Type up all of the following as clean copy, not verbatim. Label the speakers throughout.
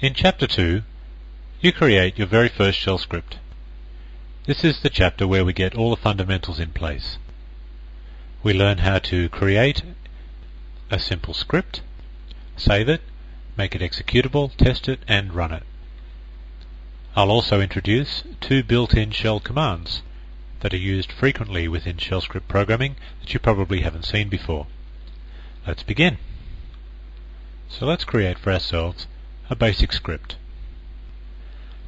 Speaker 1: In Chapter 2, you create your very first shell script. This is the chapter where we get all the fundamentals in place. We learn how to create a simple script, save it, make it executable, test it, and run it. I'll also introduce two built-in shell commands that are used frequently within shell script programming that you probably haven't seen before. Let's begin. So let's create for ourselves a basic script.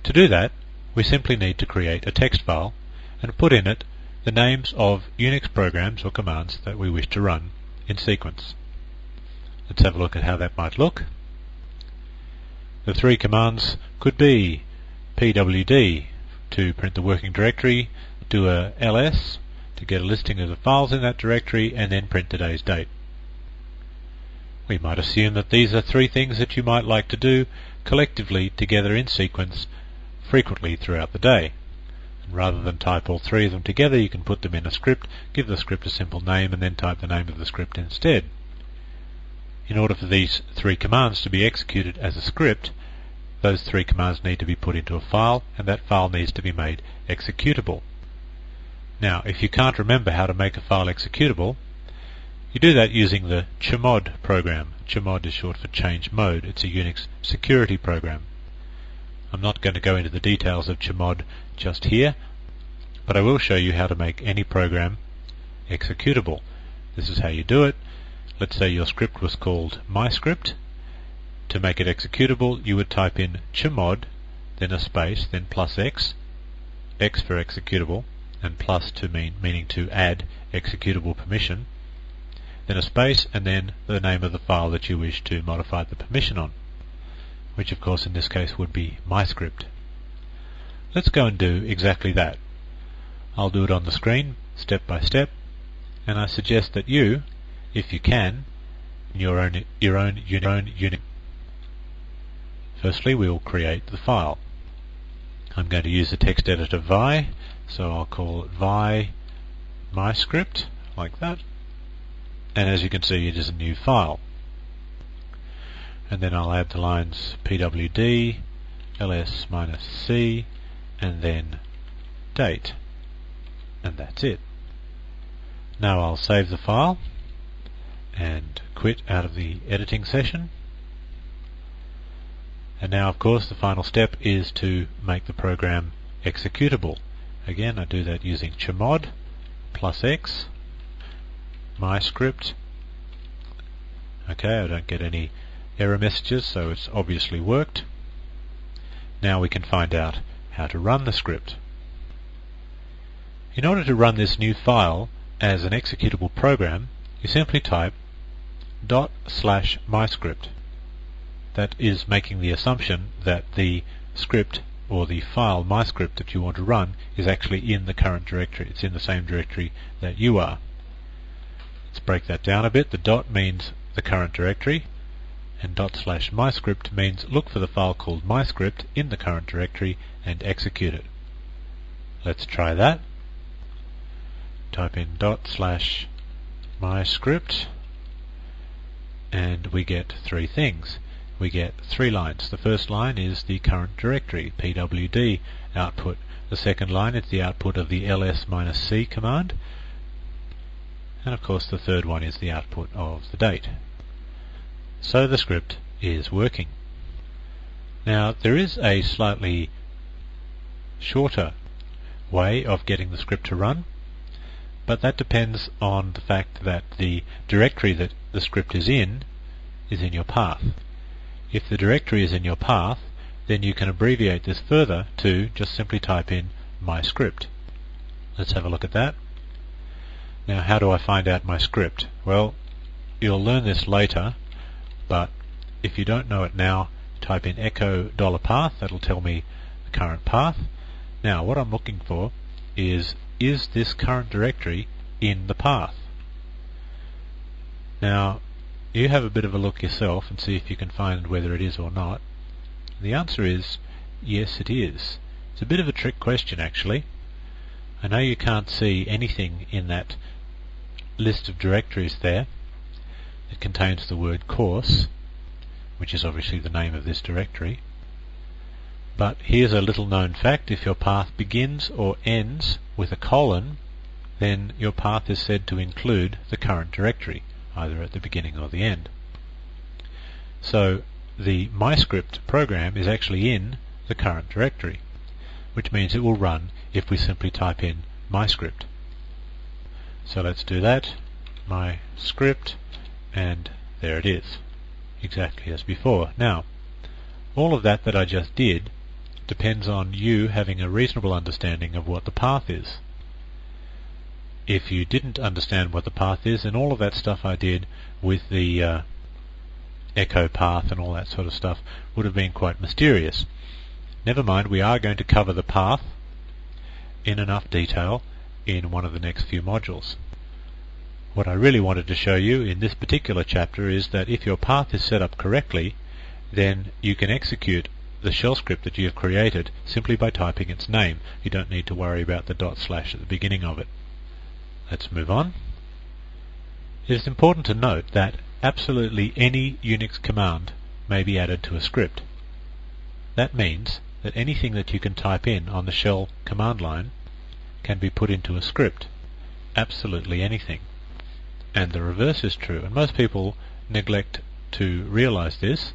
Speaker 1: To do that, we simply need to create a text file and put in it the names of Unix programs or commands that we wish to run in sequence. Let's have a look at how that might look. The three commands could be pwd to print the working directory, do a ls to get a listing of the files in that directory, and then print today's date. We might assume that these are three things that you might like to do collectively together in sequence frequently throughout the day. And rather than type all three of them together, you can put them in a script, give the script a simple name, and then type the name of the script instead. In order for these three commands to be executed as a script, those three commands need to be put into a file, and that file needs to be made executable. Now, if you can't remember how to make a file executable, you do that using the chmod program. Chmod is short for change mode. It's a Unix security program. I'm not going to go into the details of chmod just here, but I will show you how to make any program executable. This is how you do it. Let's say your script was called MyScript. To make it executable, you would type in chmod, then a space, then plus x, x for executable, and plus to meaning to add executable permission, then a space, and then the name of the file that you wish to modify the permission on, which of course in this case would be MyScript. Let's go and do exactly that. I'll do it on the screen, step by step, and I suggest that you, if you can, in your own unit. Firstly, we will create the file. I'm going to use the text editor Vi, so I'll call it Vi MyScript, like that. And as you can see, it is a new file. And then I'll add the lines pwd, ls-c, and then date. And that's it. Now I'll save the file and quit out of the editing session. And now, of course, the final step is to make the program executable. Again, I do that using chmod plus x, MyScript. Okay, I don't get any error messages, so it's obviously worked. Now we can find out how to run the script. In order to run this new file as an executable program, you simply type /MyScript. That is making the assumption that the script or the file MyScript that you want to run is actually in the current directory. It's in the same directory that you are. Let's break that down a bit. The dot means the current directory, and /MyScript means look for the file called MyScript in the current directory and execute it. Let's try that. Type in /MyScript, and we get three things. We get three lines. The first line is the current directory, pwd output. The second line is the output of the ls-c command. And of course the third one is the output of the date. So the script is working. Now there is a slightly shorter way of getting the script to run, but that depends on the fact that the directory that the script is in your path. If the directory is in your path, then you can abbreviate this further to just simply type in MyScript. Let's have a look at that. Now, how do I find out my script? Well, you'll learn this later, but if you don't know it now, type in echo $path. That'll tell me the current path. Now, what I'm looking for is this current directory in the path? Now, you have a bit of a look yourself and see if you can find whether it is or not. The answer is yes, it is. It's a bit of a trick question, actually. I know you can't see anything in that list of directories there. It contains the word course, which is obviously the name of this directory. But here's a little known fact: if your path begins or ends with a colon, then your path is said to include the current directory, either at the beginning or the end. So the MyScript program is actually in the current directory, which means it will run if we simply type in MyScript. So let's do that, MyScript, and there it is, exactly as before. Now, all of that I just did depends on you having a reasonable understanding of what the path is. If you didn't understand what the path is, then all of that stuff I did with the echo path and all that sort of stuff would have been quite mysterious. Never mind, we are going to cover the path in enough detail in one of the next few modules. What I really wanted to show you in this particular chapter is that if your path is set up correctly, then you can execute the shell script that you have created simply by typing its name. You don't need to worry about the / at the beginning of it. Let's move on. It is important to note that absolutely any Unix command may be added to a script. That means that anything that you can type in on the shell command line can be put into a script. Absolutely anything. And the reverse is true, and most people neglect to realize this,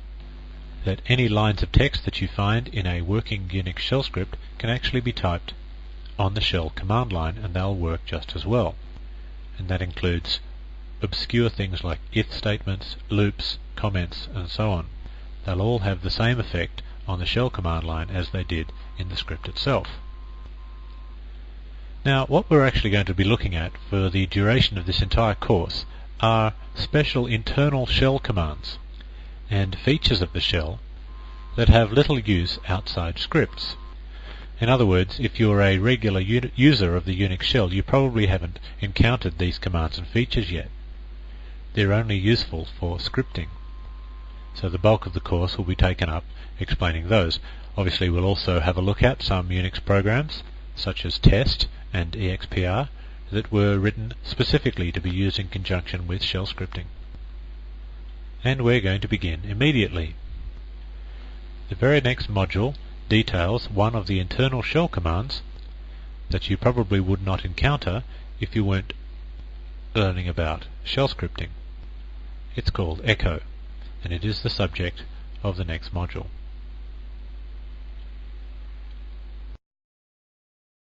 Speaker 1: that any lines of text that you find in a working Unix shell script can actually be typed on the shell command line, and they'll work just as well. And that includes obscure things like if statements, loops, comments, and so on. They'll all have the same effect on the shell command line as they did in the script itself. Now, what we're actually going to be looking at for the duration of this entire course are special internal shell commands and features of the shell that have little use outside scripts. In other words, if you're a regular user of the Unix shell, you probably haven't encountered these commands and features yet. They're only useful for scripting. So the bulk of the course will be taken up explaining those. Obviously we'll also have a look at some Unix programs, such as test and expr, that were written specifically to be used in conjunction with shell scripting. And we're going to begin immediately. The very next module details one of the internal shell commands that you probably would not encounter if you weren't learning about shell scripting. It's called echo, and it is the subject of the next module.